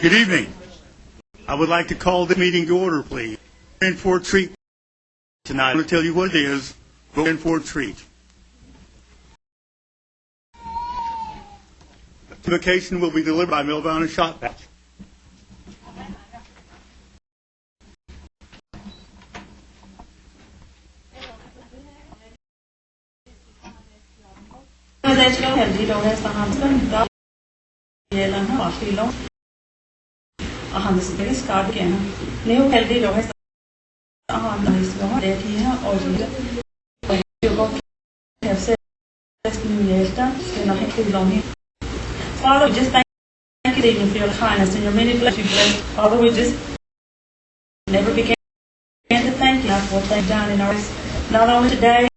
Good evening. I would like to call the meeting to order, please. We're in for a treat tonight. I'm going to tell you what it is. We're in for a treat. The vacation will be delivered by Millbound and Shot Patch. Han spiller skarpt igen. Neo heldig då hästar. Han har det här och jag går have said and I have long here. Father, we just thank you even for your kindness and your many blessings. Father, we just never began to thank you for what they've done in our lives, not only today,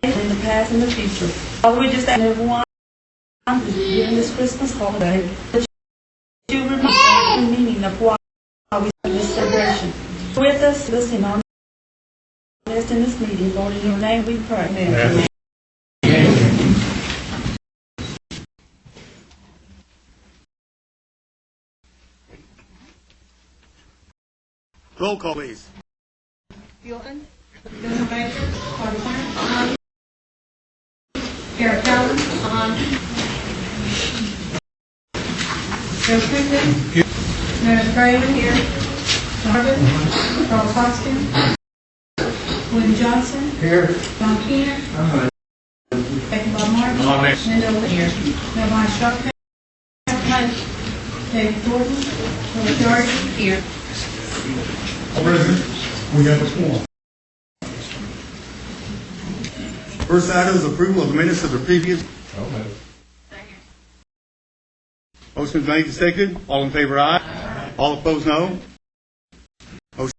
but in the past and the future. Father, we just thank everyone during this Christmas holiday that you remember the meaning of why we have this celebration. With us, listening on this in this meeting, Lord, in your name we pray. Amen. Roll call, please. Fulton, Bill Baker, Carter Clark, Eric Allen, Joe Crittenden, Meredith Craven here, Marvin, Charles Hoskins, William Johnson, here, John Keener, Becky Bob Martin, Linda Lee here, Melvin Sharp, David Thornton, Philip Yardy here. President, we have a quorum. First item is approval of the minutes of the previous. Motion made and seconded. All in favor, aye. All opposed, no. Motion.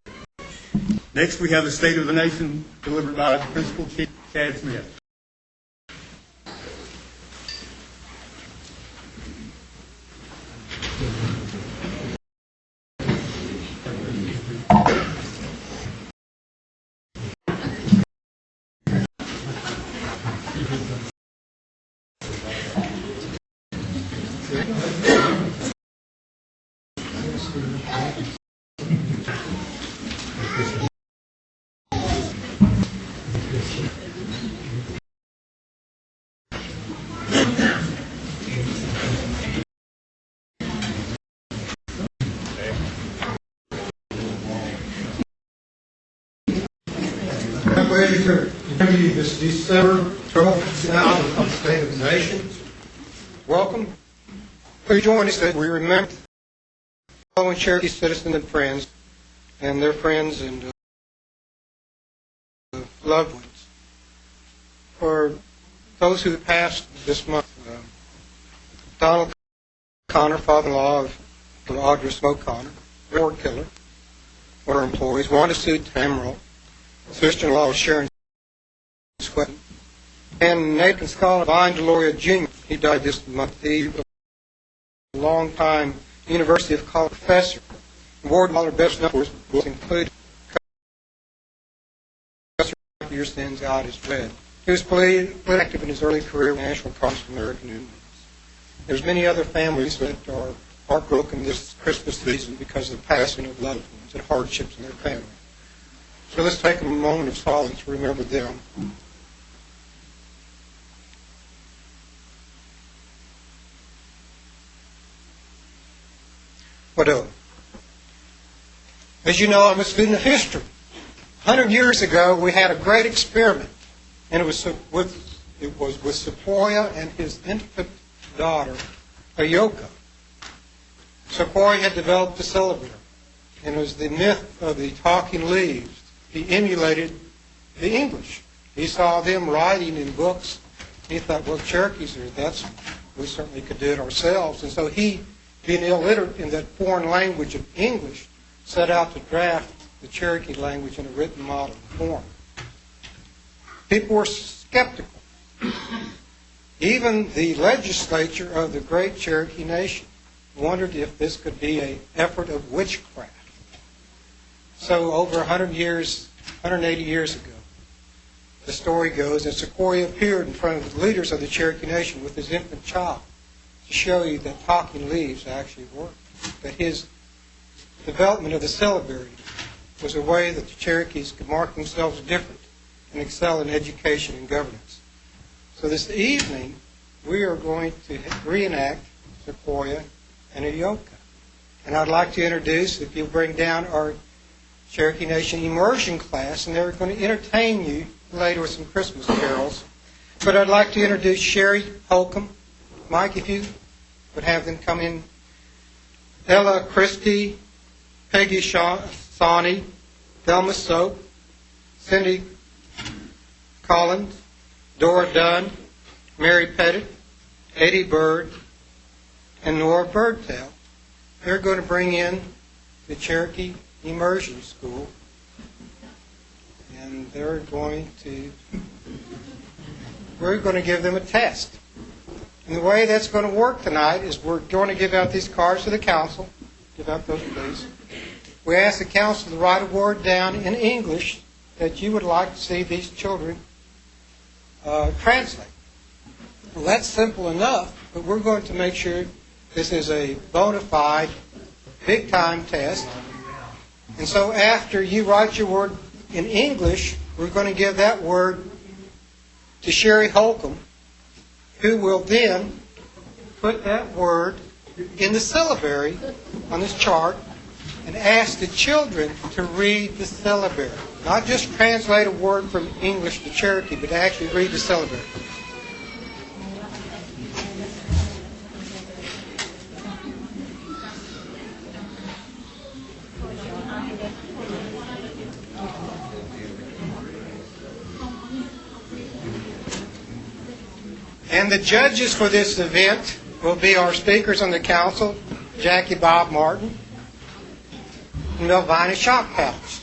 Next, we have the State of the Nation delivered by Principal Chief Chad Smith. I'm ready to bring you this December 12th now of the State of the Nation. Welcome. Please join us as we remember the following Cherokee citizens and friends, and their friends and loved ones. For those who passed this month, Donald Connor, father-in-law of Audra Smoke Connor, ward killer, one of our employees, Wanda Sue Tamrill, sister-in-law of Sharon Sweaton, and Nathan Scholar Vine Deloria Jr. He died this month. He was a long-time University of College professor. Ward Waller best known was included your sins God is dread. He was politically active in his early career with National Congress of American Indians. There's many other families that are heartbroken this Christmas season because of the passing of loved ones and hardships in their family. So let's take a moment of silence to remember them. What else? As you know, I'm a student of history. 100 years ago, we had a great experiment, and it was with Sequoyah and his infant daughter, Ayoka. Sequoyah had developed a celebrator, and it was the myth of the talking leaves. He emulated the English. He saw them writing in books. He thought, well, Cherokees are that. We certainly could do it ourselves. And so he, being illiterate in that foreign language of English, set out to draft the Cherokee language in a written model form. People were skeptical. Even the legislature of the great Cherokee nation wondered if this could be an effort of witchcraft. So over 180 years ago, the story goes that Sequoyah appeared in front of the leaders of the Cherokee nation with his infant child. to show you that talking leaves actually work, that his development of the syllabary was a way that the Cherokees could mark themselves different and excel in education and governance. So this evening, we are going to reenact Sequoia and Ayoka. And I'd like to introduce, if you'll bring down our Cherokee Nation immersion class, and they're going to entertain you later with some Christmas carols. But I'd like to introduce Sherry Holcomb. Mike, if you would have them come in. Ella Christie, Peggy Sawney, Thelma Soap, Cindy Collins, Dora Dunn, Mary Pettit, Eddie Bird, and Nora Birdtail. They're going to bring in the Cherokee Immersion School, and we're going to give them a test. And the way that's going to work tonight is we're going to give out these cards to the council. Give out those, please. We ask the council to write a word down in English that you would like to see these children translate. Well, that's simple enough, but we're going to make sure this is a bona fide, big-time test. And so after you write your word in English, we're going to give that word to Sherry Holcomb, who will then put that word in the syllabary on this chart and ask the children to read the syllabary. Not just translate a word from English to Cherokee, but actually read the syllabary. And the judges for this event will be our speakers on the council, Jackie Bob Martin and Melvina Shock Pouch.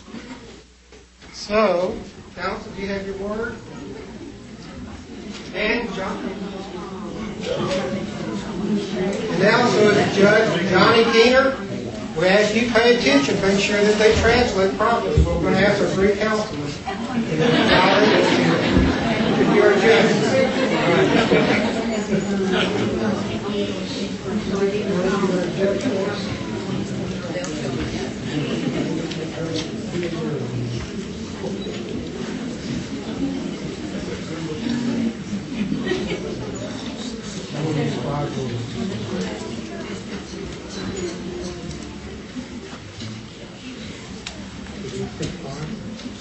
So, council, do you have your word? And John. And now, so the judge, Johnny Keener, we ask you to pay attention, make sure that they translate properly. We're going to ask our three councilmen. If you're a judge.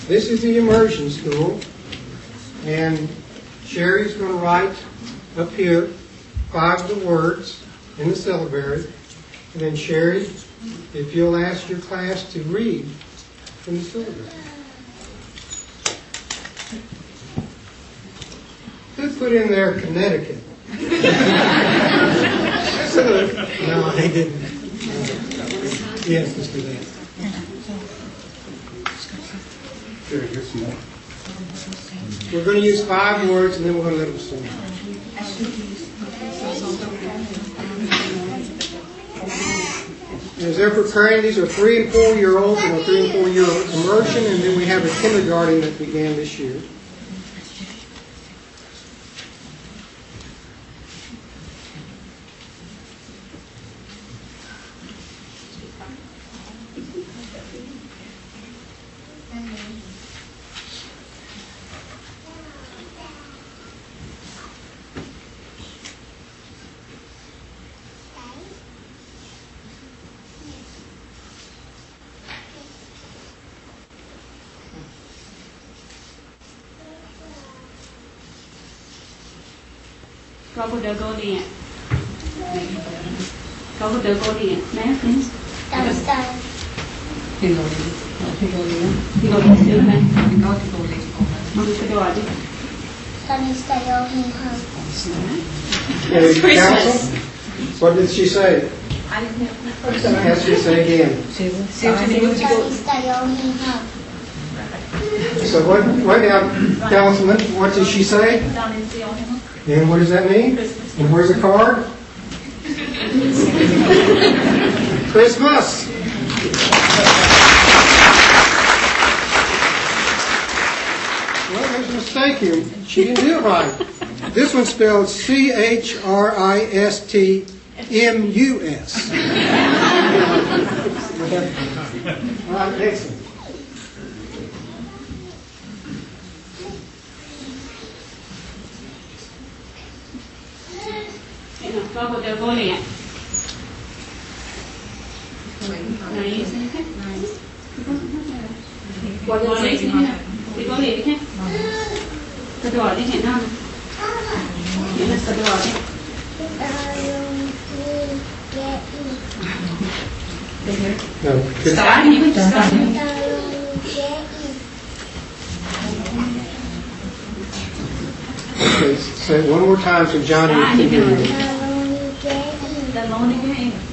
This is the immersion school, and Sherry's going to write up here 5 of the words in the syllabary, and then Sherry, if you'll ask your class to read from the syllabary. Who put in there Connecticut? No, they didn't. Yes, Mr. Dan. Sure, here's some more. We're going to use 5 words, and then we're going to let them sing. As they're preparing, these are 3- and 4-year-olds and a 3- and 4-year-old immersion, and then we have a kindergarten that began this year. Câu được cô đi ạ. Câu được cô đi ạ. Math, please. Downstairs. Thì rồi xíu này. Mong cái đồ đi. Sunny stay on him home. It's Christmas. What did she say? Ask her to say again. Sunny stay on him home. So what now, Councilman, what did she say? And what does that mean? And where's the card? Christmas. Well, there's a mistake here. She didn't do it right. This one's spelled Christmas. M-U-S. All right, next one. Con của cô nè. Này, xin khách. Cô lấy xin khách. Thì cô lấy khách. Cái đồ đi hẹn không? Cái là cái đồ đi. No. Start. Okay, say it one more time so Johnny can hear you.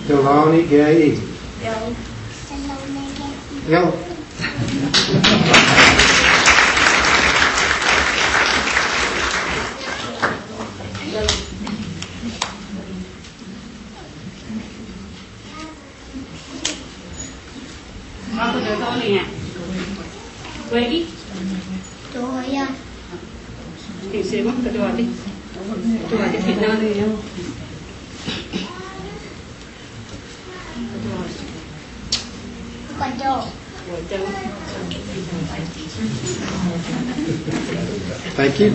Deloney Gay. Yo. Con của cô nè. Quay đi. Thì sẽ mất cái đồ đi. Đồ đi thịt non đi. Thank you.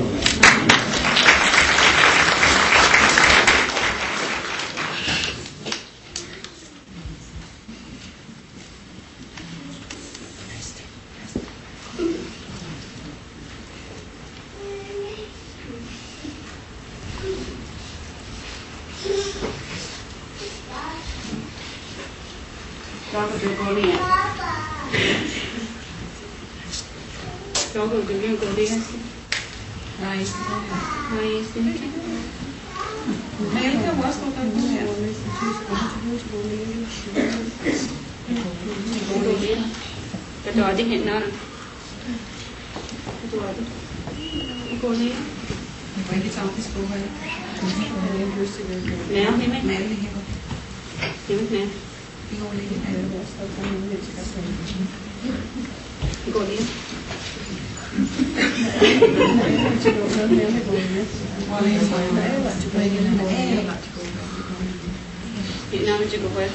Con của cô nè. Con của cô đi hết. Này, xin khách. Cái đồ đi hẹn nào. Cái đồ đi. Cô đi. Nè, đi mấy. Đi mấy nè. Cô đi. Việt Nam chưa có quen.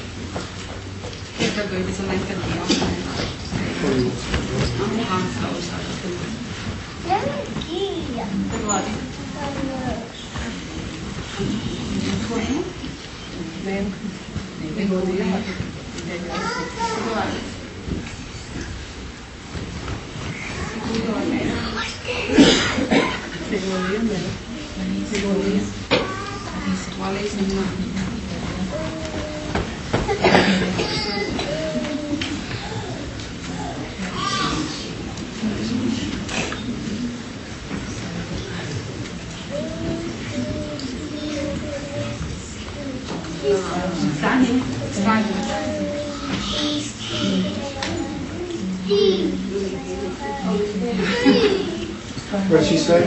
What did she say?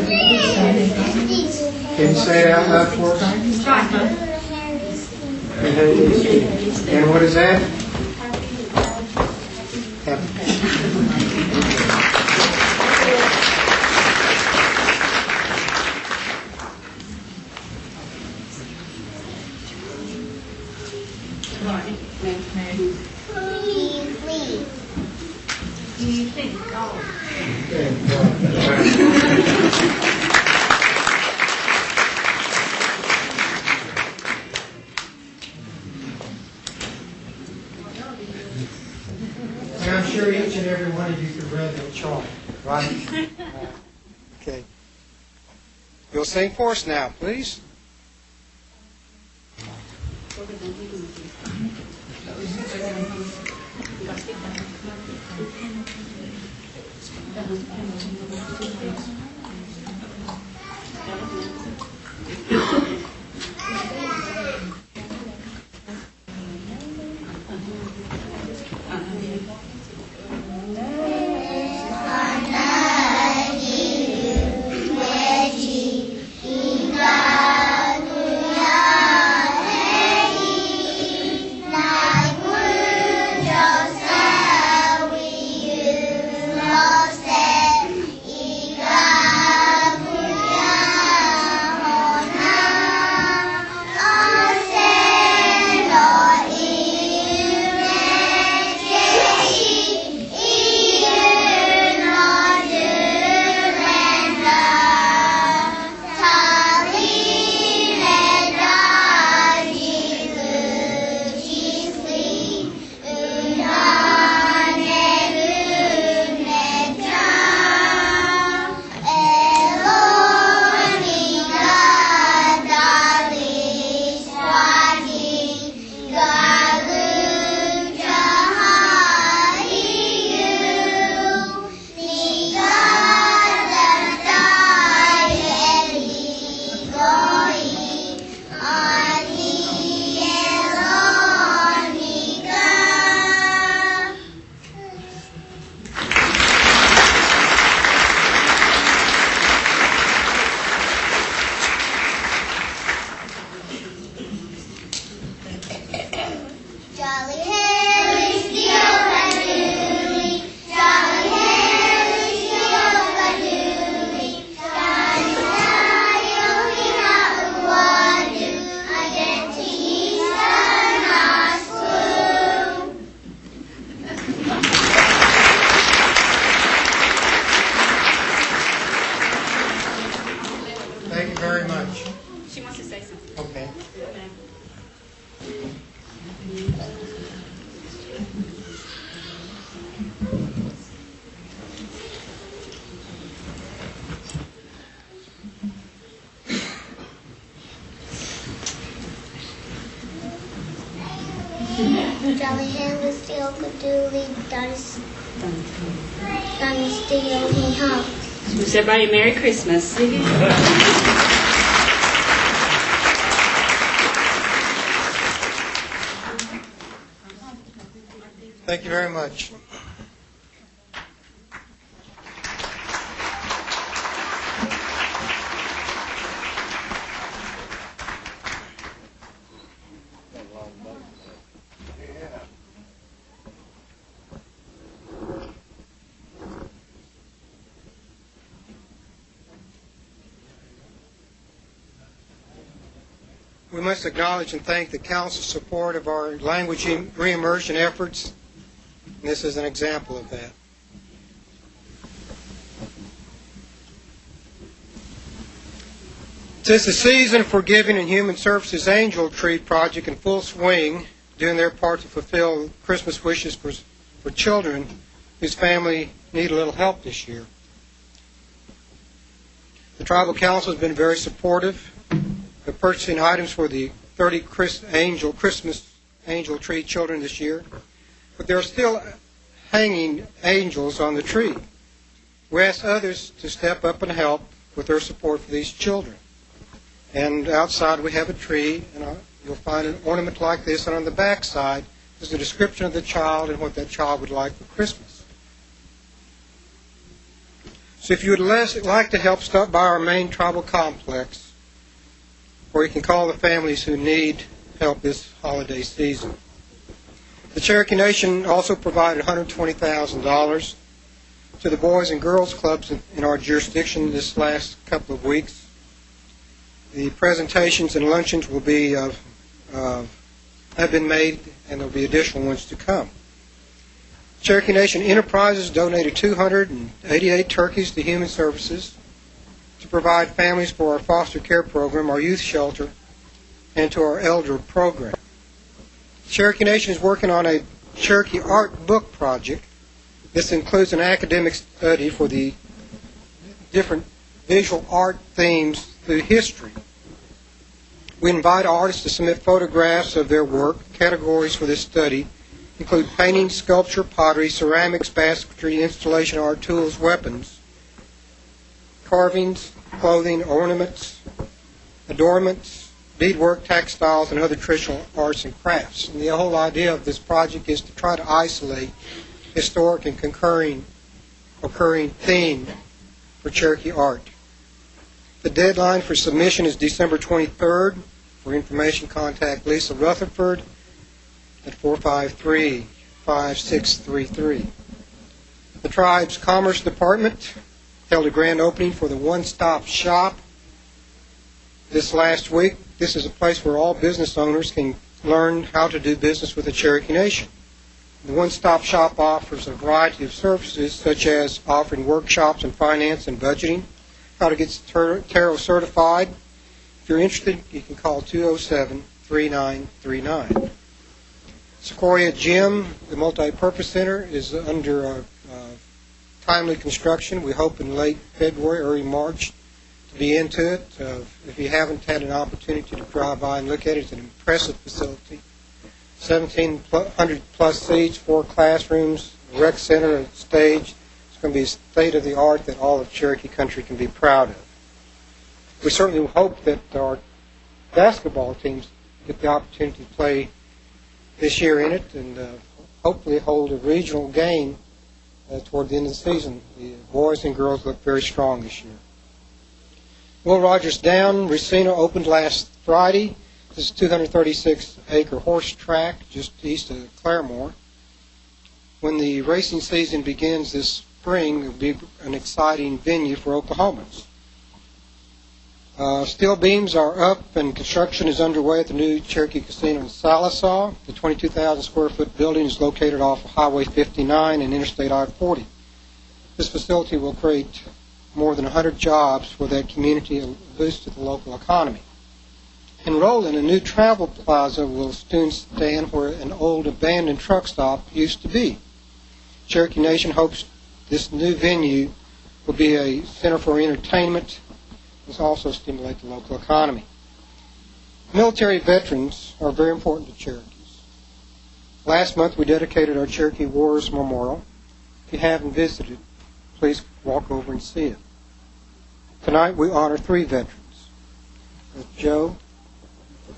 Can you say it out loud for us? And what is that? And I'm sure each and every one of you could read that chart, right? Okay. You'll sing for us now, please. Jolly Henry Steele-a-Dooley, Jolly Henry Steele-a-Dooley, Johnny Steele-a-Dooley, I went to Eastern High School. Thank you very much. She wants to say something. Okay. Jolly Henry Steele-a-Dooley, Johnny Steele-a-Hum. Wish everybody a Merry Christmas. Thank you very much. We must acknowledge and thank the Council's support of our language reimmersion efforts, and this is an example of that. Since the season for Giving and Human Services Angel Tree Project in full swing, doing their part to fulfill Christmas wishes for children whose family need a little help this year. The Tribal Council has been very supportive of purchasing items for the 30 Christmas angel tree children this year, but there are still hanging angels on the tree. We ask others to step up and help with their support for these children. And outside we have a tree, and you'll find an ornament like this, and on the back side is a description of the child and what that child would like for Christmas. So if you would like to help, stop by our main tribal complex, or you can call the families who need help this holiday season. The Cherokee Nation also provided $120,000 to the Boys and Girls Clubs in our jurisdiction this last couple of weeks. The presentations and luncheons will be have been made, and there will be additional ones to come. Cherokee Nation Enterprises donated 288 turkeys to Human Services to provide families for our foster care program, our youth shelter, and to our elder program. Cherokee Nation is working on a Cherokee art book project. This includes an academic study for the different visual art themes through history. We invite artists to submit photographs of their work. Categories for this study include painting, sculpture, pottery, ceramics, basketry, installation art, tools, weapons, carvings, clothing, ornaments, adornments, beadwork, textiles, and other traditional arts and crafts. And the whole idea of this project is to try to isolate historic and occurring theme for Cherokee art. The deadline for submission is December 23rd. For information, contact Lisa Rutherford at 453-5633. The Tribe's Commerce Department held a grand opening for the one-stop shop this last week. This is a place where all business owners can learn how to do business with the Cherokee Nation. The one-stop shop offers a variety of services, such as offering workshops in finance and budgeting, how to get tarot certified. If you're interested, you can call 207-3939. Sequoia Gym, the multi-purpose center, is under timely construction. We hope in late February, early March to be into it. If you haven't had an opportunity to drive by and look at it, it's an impressive facility. 1,700 plus seats, 4 classrooms, a rec center, a stage. It's going to be state-of-the-art that all of Cherokee country can be proud of. We certainly hope that our basketball teams get the opportunity to play this year in it, and hopefully hold a regional game toward the end of the season. The boys and girls look very strong this year. Will Rogers Down Racina opened last Friday. This is a 236-acre horse track just east of Claremore. When the racing season begins this spring, it will be an exciting venue for Oklahomans. Steel beams are up and construction is underway at the new Cherokee Casino in Salisaw. The 22,000 square foot building is located off of Highway 59 and Interstate I-40. This facility will create more than 100 jobs for that community and boost to the local economy. In Roland, a new travel plaza will soon stand where an old abandoned truck stop used to be. Cherokee Nation hopes this new venue will be a center for entertainment. This also stimulate the local economy. Military veterans are very important to Cherokees. Last month we dedicated our Cherokee Wars Memorial. If you haven't visited, please walk over and see it. Tonight we honor 3 veterans. Joe,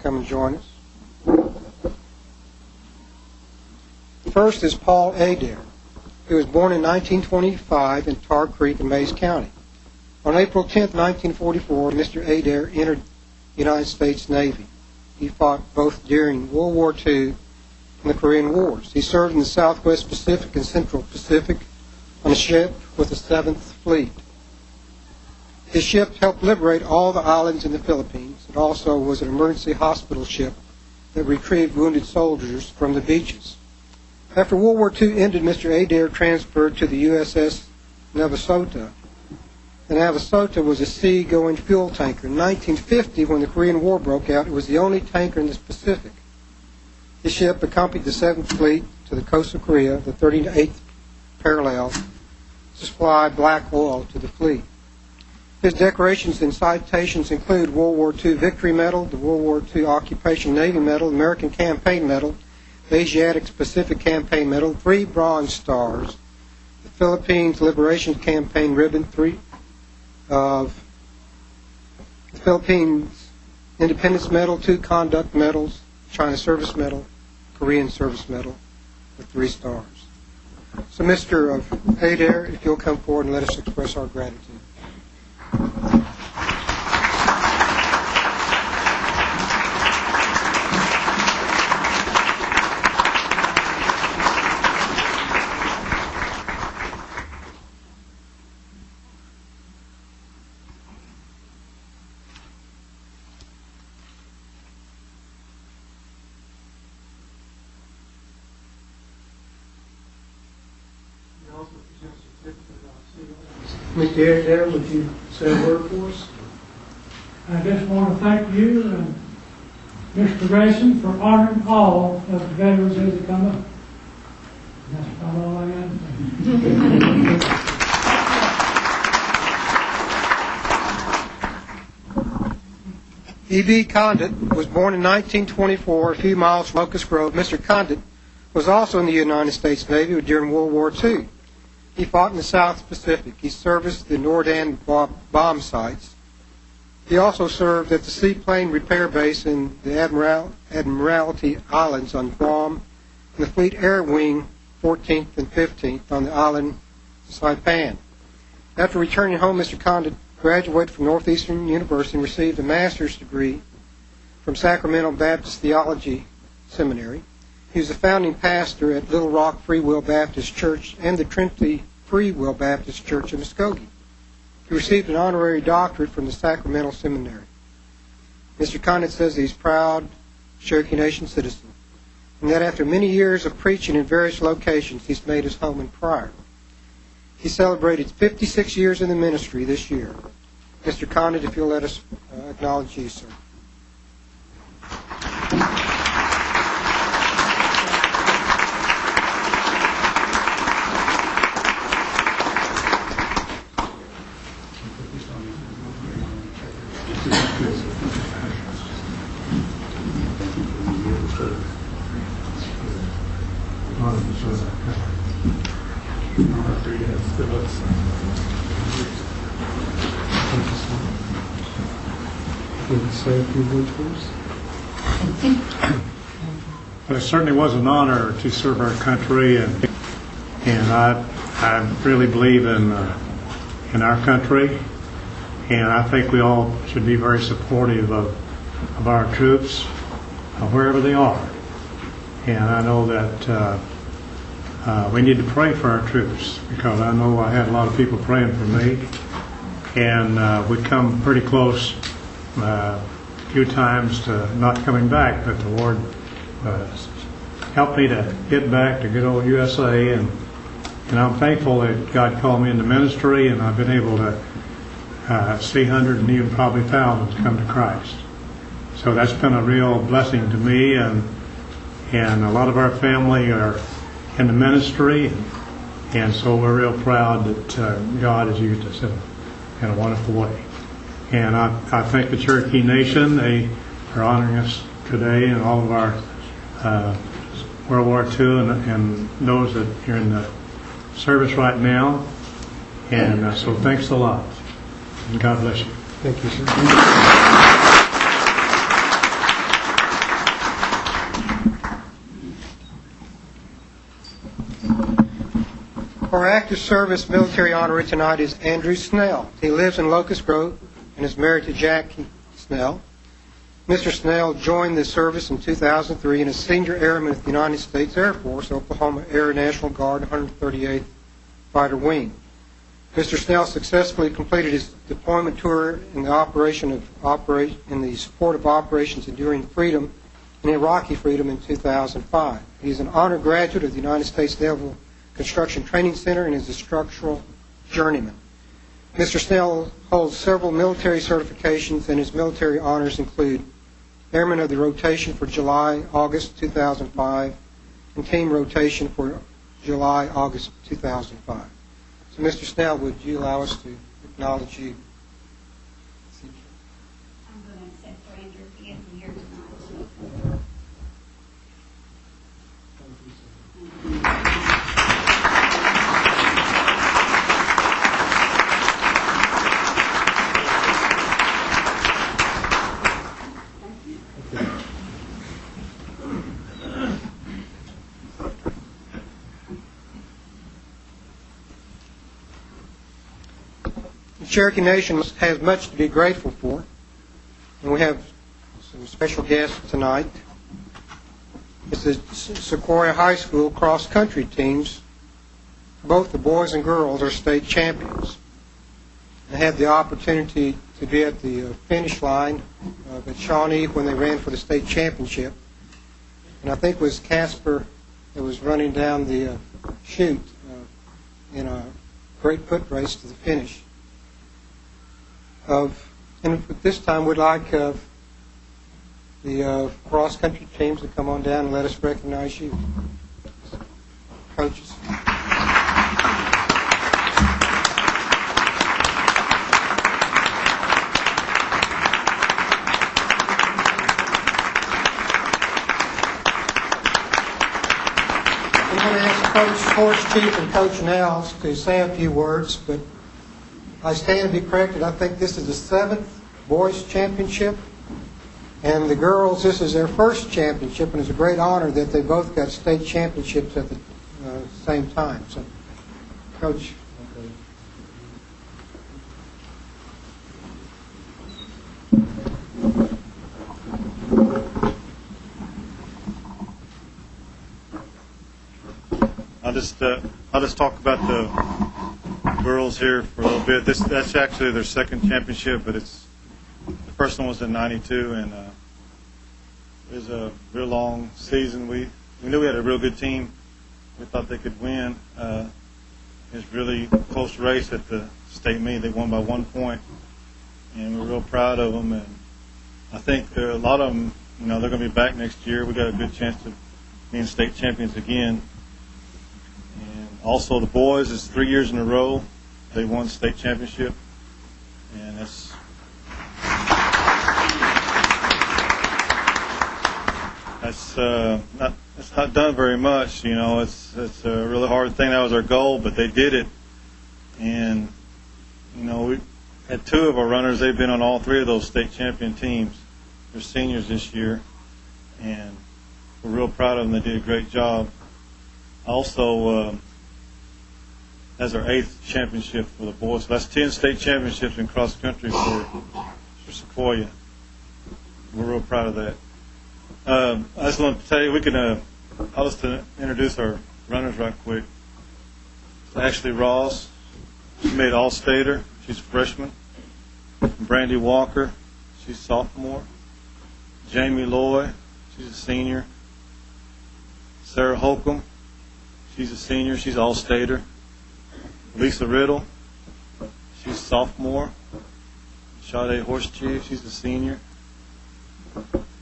come and join us. First is Paul Adair. He was born in 1925 in Tar Creek in Mays County. On April 10, 1944, Mr. Adair entered the United States Navy. He fought both during World War II and the Korean Wars. He served in the Southwest Pacific and Central Pacific on a ship with the 7th Fleet. His ship helped liberate all the islands in the Philippines. It also was an emergency hospital ship that retrieved wounded soldiers from the beaches. After World War II ended, Mr. Adair transferred to the USS Navasota. The Navasota was a sea-going fuel tanker. In 1950, when the Korean War broke out, it was the only tanker in the Pacific. His ship accompanied the 7th Fleet to the coast of Korea, the 38th parallel, to supply black oil to the fleet. His decorations and citations include World War II Victory Medal, the World War II Occupation Navy Medal, American Campaign Medal, the Asiatic Pacific Campaign Medal, 3 Bronze Stars, the Philippines Liberation Campaign Ribbon, 3 of the Philippines Independence Medal, 2 Conduct Medals, China Service Medal, Korean Service Medal, with 3 stars. So Mr. Adair, if you'll come forward and let us express our gratitude. Mr. Adair, would you say a word for us? I just want to thank you and Mr. Grayson for honoring all of the veterans as they come up. That's about all I got to say. E.B. Condit was born in 1924, a few miles from Locust Grove. Mr. Condit was also in the United States Navy during World War II. He fought in the South Pacific. He serviced the Nordan bomb sites. He also served at the Seaplane Repair Base in the Admiralty Islands on Guam and the Fleet Air Wing 14th and 15th on the island Saipan. After returning home, Mr. Condit graduated from Northeastern University and received a master's degree from Sacramento Baptist Theology Seminary. He was the founding pastor at Little Rock Free Will Baptist Church and the Trinity Free Will Baptist Church in Muskogee. He received an honorary doctorate from the Sacramento Seminary. Mr. Condit says he's proud Cherokee Nation citizen, and that after many years of preaching in various locations, he's made his home in Pryor. He celebrated 56 years in the ministry this year. Mr. Condit, if you'll let us acknowledge you, sir. Say a few words for us. Well, it certainly was an honor to serve our country, and I really believe in our country, and I think we all should be very supportive of our troops wherever they are. And I know that we need to pray for our troops, because I know I had a lot of people praying for me, and we'd come pretty close a few times to not coming back, but the Lord helped me to get back to good old USA, and I'm thankful that God called me into ministry, and I've been able to see hundreds and even probably thousands come to Christ. So that's been a real blessing to me, and a lot of our family are in the ministry, and so we're real proud that God has used us in a wonderful way. And I thank the Cherokee Nation. They are honoring us today, and all of our World War II and those that are in the service right now. And so thanks a lot. And God bless you. Thank you, sir. Our active service military honoree tonight is Andrew Snell. He lives in Locust Grove and is married to Jackie Snell. Mr. Snell joined the service in 2003 and is senior airman with the United States Air Force, Oklahoma Air National Guard, 138th Fighter Wing. Mr. Snell successfully completed his deployment tour in the support of Operations Enduring Freedom and Iraqi Freedom in 2005. He is an honored graduate of the United States Naval Construction Training Center and is a structural journeyman. Mr. Snell holds several military certifications, and his military honors include Airman of the Rotation for July-August 2005 and Team Rotation for July-August 2005. So, Mr. Snell, would you allow us to acknowledge you? I'm going to accept for Andrew being here tonight. The Cherokee Nation has much to be grateful for, and we have some special guests tonight. It's the Sequoia High School cross-country teams. Both the boys and girls are state champions. I had the opportunity to be at the finish line at Shawnee when they ran for the state championship. And I think it was Casper that was running down the chute in a great foot race to the finish. And at this time, we'd like the cross-country teams to come on down and let us recognize you. Coaches. I'm going to ask Coach Sports Chief and Coach Nels to say a few words, but I stand to be corrected. I think this is the 7th boys championship, and the girls, this is their first championship, and it's a great honor that they both got state championships at the same time. So, Coach. I'll just talk about the girls here for a little bit. That's actually their second championship, but the first one was in '92, and it was a real long season. We knew we had a real good team. We thought they could win. It was really close race at the state meet. They won by 1 point, and we're real proud of them. And I think a lot of them, they're going to be back next year. We got a good chance to being state champions again. And also the boys, it's 3 years in a row they won state championship, and it's not done very much. It's a really hard thing. That was our goal, but they did it. And we had 2 of our runners. They've been on all 3 of those state champion teams. They're seniors this year, and we're real proud of them. They did a great job. Also, that's our 8th championship for the boys. So that's 10 state championships in cross country for Sequoia. We're real proud of that. I just want to tell you, we can, I'll just introduce our runners right quick. Ashley Ross, she made All-Stater. She's a freshman. Brandy Walker, she's sophomore. Jamie Loy, she's a senior. Sarah Holcomb, she's a senior. She's All-Stater. Lisa Riddle, she's a sophomore. Sade Horsechief, she's a senior.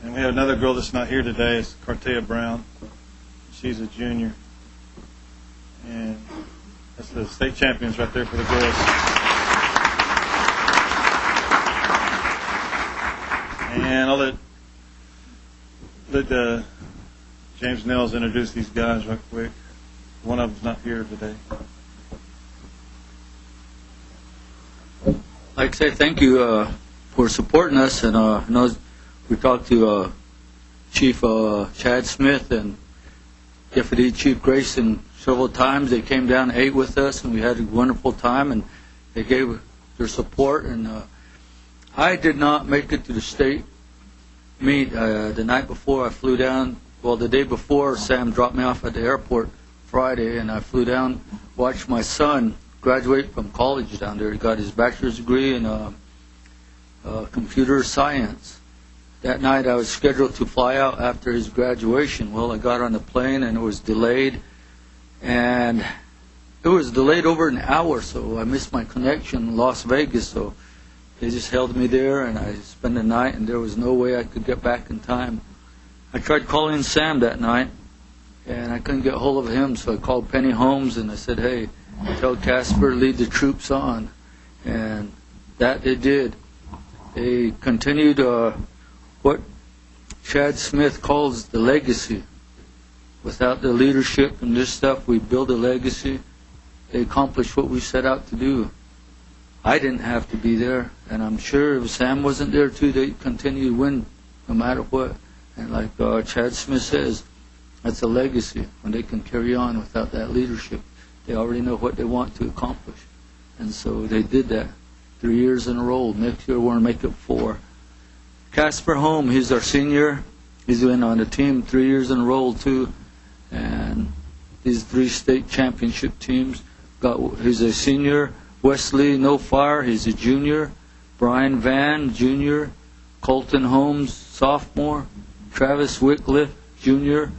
And we have another girl that's not here today. It's Cartea Brown. She's a junior. And that's the state champions right there for the girls. And I'll let James Nels introduce these guys right quick. One of them's not here today. I'd like to say thank you for supporting us. And we talked to Chief Chad Smith and Deputy Chief Grayson several times. They came down and ate with us, and we had a wonderful time, and they gave their support. And I did not make it to the state meet. The night before I flew down, well, the day before, Sam dropped me off at the airport Friday, and I flew down, watched my son graduate from college down there. He got his bachelor's degree in computer science. That night I was scheduled to fly out after his graduation. Well, I got on the plane and it was delayed. And it was delayed over an hour, so I missed my connection in Las Vegas. So they just held me there, and I spent the night, and there was no way I could get back in time. I tried calling Sam that night, and I couldn't get hold of him, so I called Penny Holmes, and I said, hey, tell Casper lead the troops on. And that they did. They continued what Chad Smith calls the legacy. Without the leadership and this stuff, we build a legacy. They accomplished what we set out to do. I didn't have to be there, and I'm sure if Sam wasn't there too, they'd continue to win no matter what. And like Chad Smith says, that's a legacy when they can carry on without that leadership. They already know what they want to accomplish. And so they did that 3 years in a row. Next year we're going to make it 4. Casper Holm, he's our senior. He's been on the team 3 years in a row too. And these 3 state championship teams. He's a senior. Wesley No Fire, he's a junior. Brian Van, junior. Colton Holmes, sophomore. Travis Wycliffe, junior.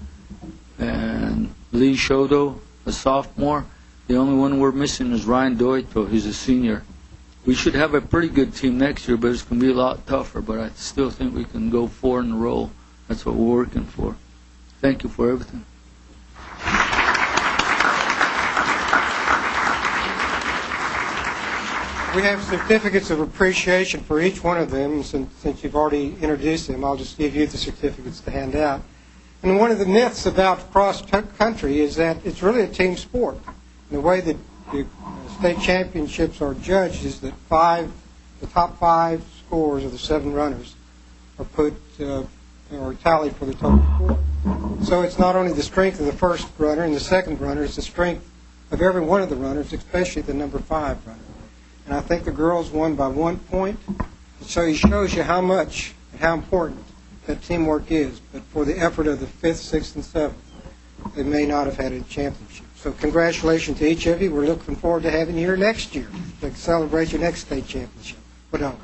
And Lee Shodo, a sophomore. The only one we're missing is Ryan Doito, he's a senior. We should have a pretty good team next year, but it's going to be a lot tougher. But I still think we can go 4 in a row. That's what we're working for. Thank you for everything. We have certificates of appreciation for each one of them. Since you've already introduced them, I'll just give you the certificates to hand out. And one of the myths about cross country is that it's really a team sport. And the way that the state championships are judged is that the top 5 scores of the 7 runners are put or tallied for the total score. So it's not only the strength of the first runner and the second runner, it's the strength of every one of the runners, especially the number 5 runner. And I think the girls won by 1 point. So it shows you how much and how important that teamwork is. But for the effort of the 5th, 6th, and 7th, they may not have had a championship. So congratulations to each of you. We're looking forward to having you here next year to celebrate your next state championship. Well done.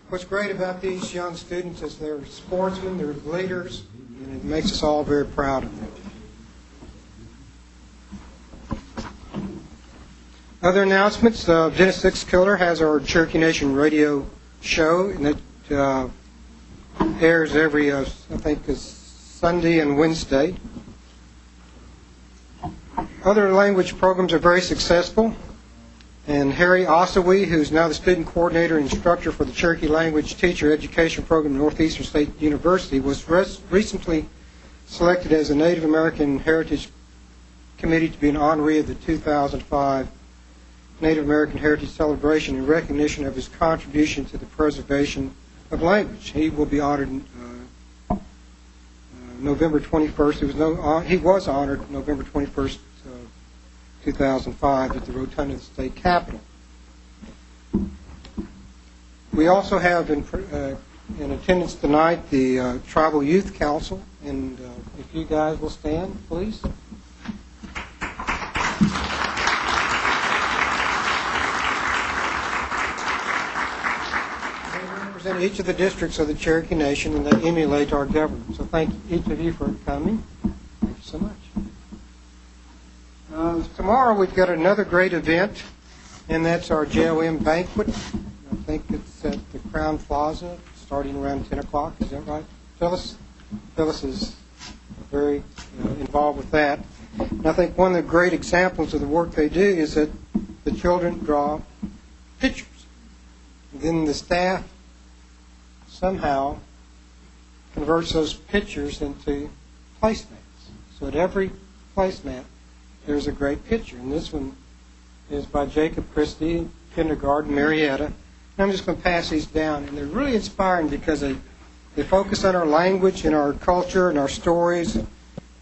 What's great about these young students is they're sportsmen, they're leaders, and it makes us all very proud of them. Other announcements, Dennis Sixkiller has our Cherokee Nation radio show, and it airs every, I think, is Sunday and Wednesday. Other language programs are very successful. And Harry Osawi, who's now the student coordinator and instructor for the Cherokee Language Teacher Education Program at Northeastern State University, was recently selected as a Native American Heritage Committee to be an honoree of the 2005 Native American Heritage Celebration in recognition of his contribution to the preservation of language. He will be honored November 21st. He was honored November 21st, 2005 at the Rotunda of the State Capitol. We also have in attendance tonight the Tribal Youth Council, and if you guys will stand, please. They represent each of the districts of the Cherokee Nation, and they emulate our government. So thank each of you for coming. Thank you so much. Tomorrow we've got another great event, and that's our JOM banquet. I think it's at the Crown Plaza, starting around 10 o'clock. Is that right, Phyllis? Phyllis is very involved with that. And I think one of the great examples of the work they do is that the children draw pictures. And then the staff somehow converts those pictures into placemats. So at every placemat, there's a great picture. And this one is by Jacob Christie, kindergarten, Marietta. And I'm just going to pass these down. And they're really inspiring because they focus on our language and our culture and our stories.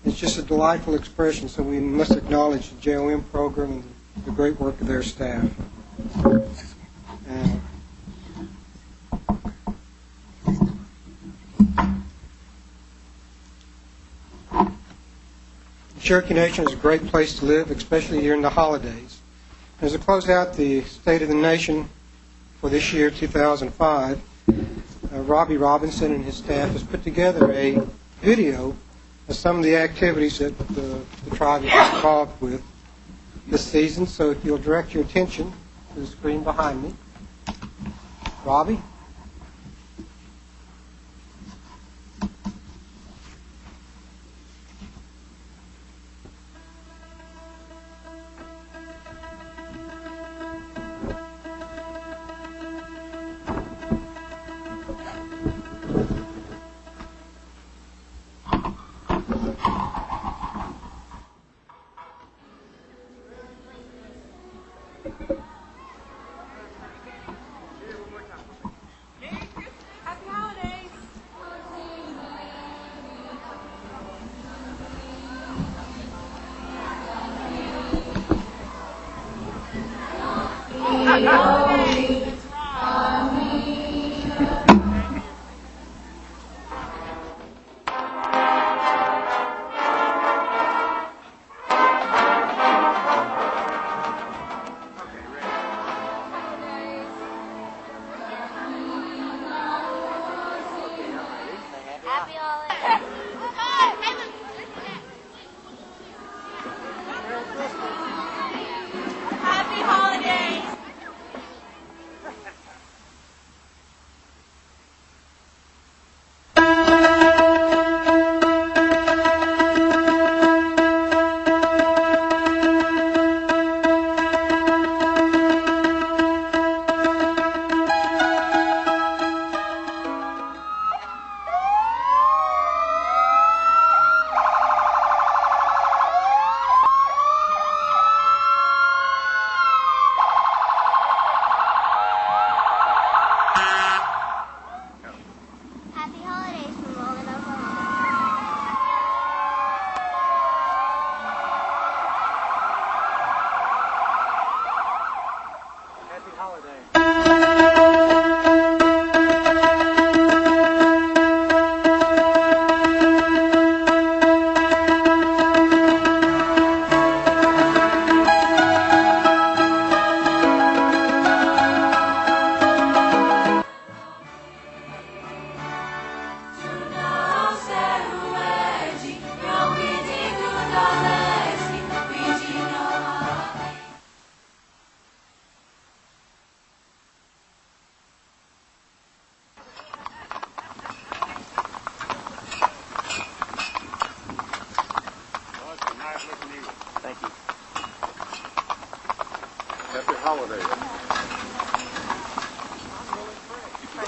It's just a delightful expression. So we must acknowledge the JOM program and the great work of their staff. The Cherokee Nation is a great place to live, especially during the holidays. As I close out the State of the Nation for this year, 2005, Robbie Robinson and his staff has put together a video of some of the activities that the tribe is involved with this season. So if you'll direct your attention to the screen behind me. Robbie? Happy holidays. Happy holidays.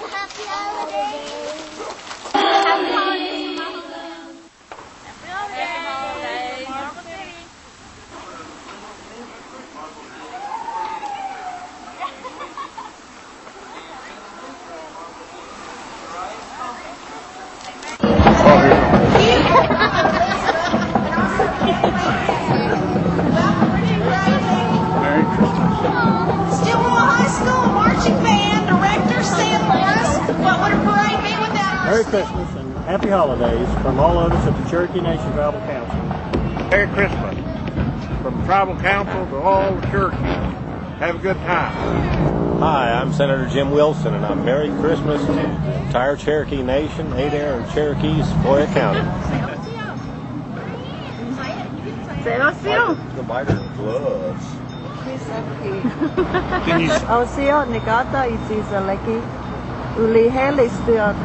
Happy holidays. Stillwell High School Marching Band Director Sam Morris. What would a parade be without our Merry Christmas and Happy Holidays from all of us at the Cherokee Nation Tribal Council. Merry Christmas from Tribal Council to all the Cherokees. Have a good time. Hi, I'm Senator Jim Wilson, and I'm Merry Christmas to the entire Cherokee Nation, Adair and Cherokees, Sequoia County. The miter gloves. Can you Osio Nigata Itizaleki Uli Helistiot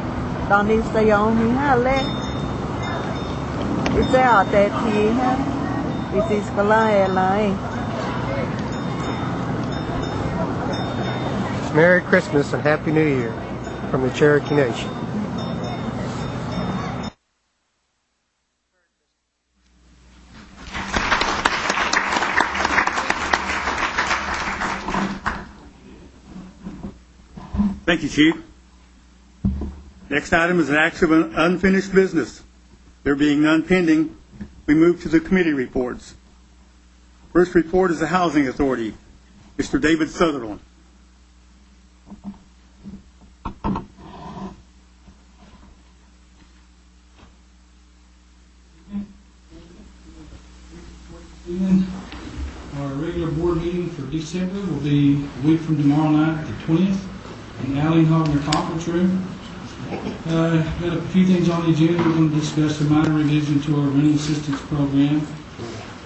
Donis the Yomi Hale It's out there it is Kalai. Merry Christmas and Happy New Year from the Cherokee Nation. Thank you, Chief. Next item is an action of unfinished business. There being none pending, we move to the committee reports. First report is the Housing Authority. Mr. David Sutherland. Our regular board meeting for December will be a week from tomorrow night, the 20th, in Allen Hogner Conference Room. Got a few things on the agenda. We're going to discuss a minor revision to our rental assistance program.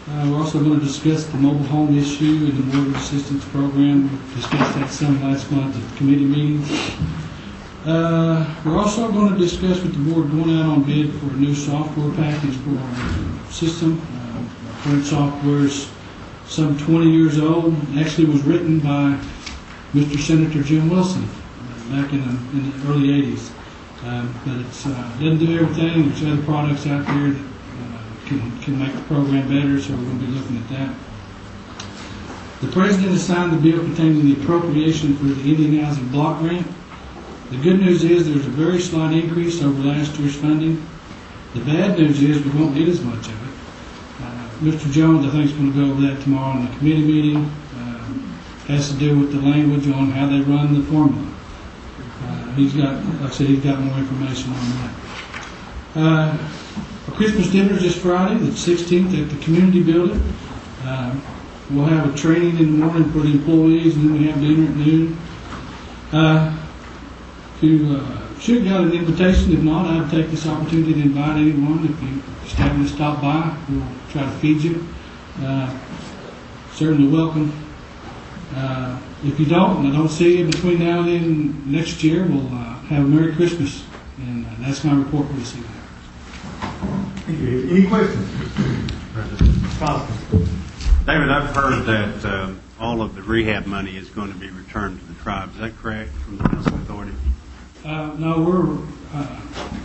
We're also going to discuss the mobile home issue and the mortgage assistance program. We discussed that some last month at the committee meetings. We're also going to discuss with the board going out on bid for a new software package for our system. Our current software is some 20 years old. It actually was written by Mr. Senator Jim Wilson back in the early 80s. But it doesn't do everything. There's other products out there that can make the program better, so we're going to be looking at that. The President has signed the bill containing the appropriation for the Indian Housing Block Grant. The good news is there's a very slight increase over last year's funding. The bad news is we won't get as much of it. Mr. Jones, I think, is going to go over that tomorrow in the committee meeting. Has to do with the language on how they run the formula. He's got, like I said, he's got more information on that. Our Christmas dinner is this Friday, the 16th, at the community building. We'll have a training in the morning for the employees, and then we have dinner at noon. If you should have got an invitation, if not, I'd take this opportunity to invite anyone. If you just happen to stop by, we'll try to feed you. Certainly welcome. If you don't, and I don't see you between now and then next year, we'll have a Merry Christmas. And that's my report for this evening. Thank you. Any questions? David, I've heard that all of the rehab money is going to be returned to the tribe. Is that correct from the Housing Authority? No, we're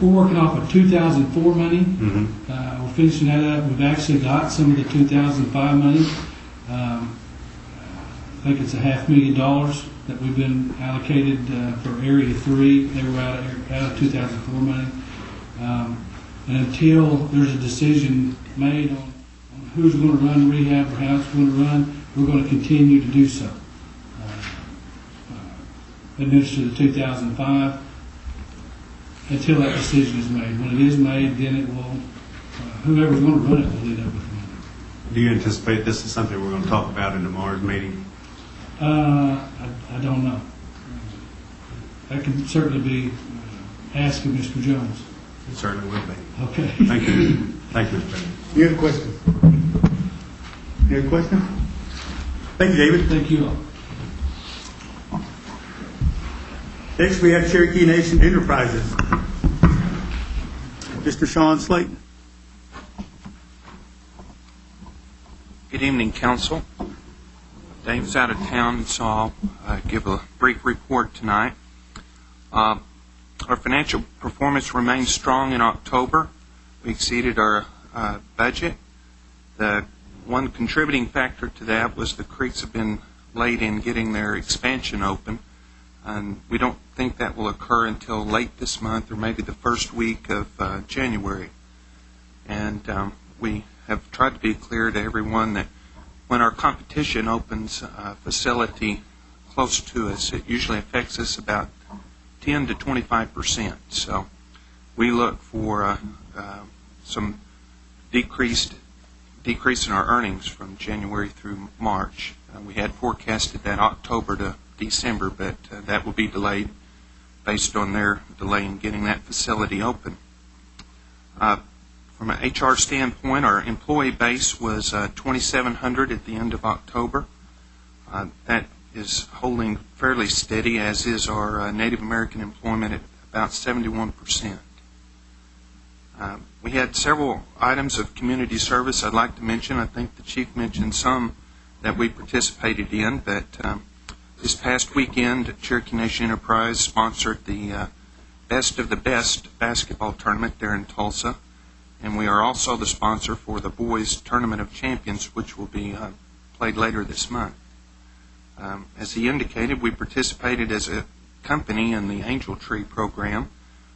working off of 2004 money. Mm-hmm. We're finishing that up. We've actually got some of the 2005 money. I think it's $500,000 that we've been allocated for Area 3. They were out of 2004 money. And until there's a decision made on who's going to run rehab or how it's going to run, we're going to continue to do so. Administer the 2005 until that decision is made. When it is made, then it will, whoever's going to run it will end up with money. Do you anticipate this is something we're going to talk about in tomorrow's meeting? I don't know. That can certainly be asked of Mr. Jones. It certainly will be. Okay. Thank you. Thank you, Mr. President. You have a question? You have a question? Thank you, David. Thank you all. Next, we have Cherokee Nation Enterprises. Mr. Sean Slayton. Good evening, Council. Dave's out of town, so I'll give a brief report tonight. Our financial performance remained strong in October. We exceeded our budget. The one contributing factor to that was the creeks have been late in getting their expansion open, and we don't think that will occur until late this month or maybe the first week of January. And we have tried to be clear to everyone that when our competition opens a facility close to us, it usually affects us about 10 to 25%. So we look for some decrease in our earnings from January through March. We had forecasted that October to December, but that will be delayed based on their delay in getting that facility open. From an HR standpoint, our employee base was 2,700 at the end of October. That is holding fairly steady, as is our Native American employment at about 71%. We had several items of community service I'd like to mention. I think the Chief mentioned some that we participated in, but this past weekend, Cherokee Nation Enterprise sponsored the Best of the Best basketball tournament there in Tulsa, and we are also the sponsor for the Boys Tournament of Champions, which will be played later this month. As he indicated, we participated as a company in the Angel Tree program,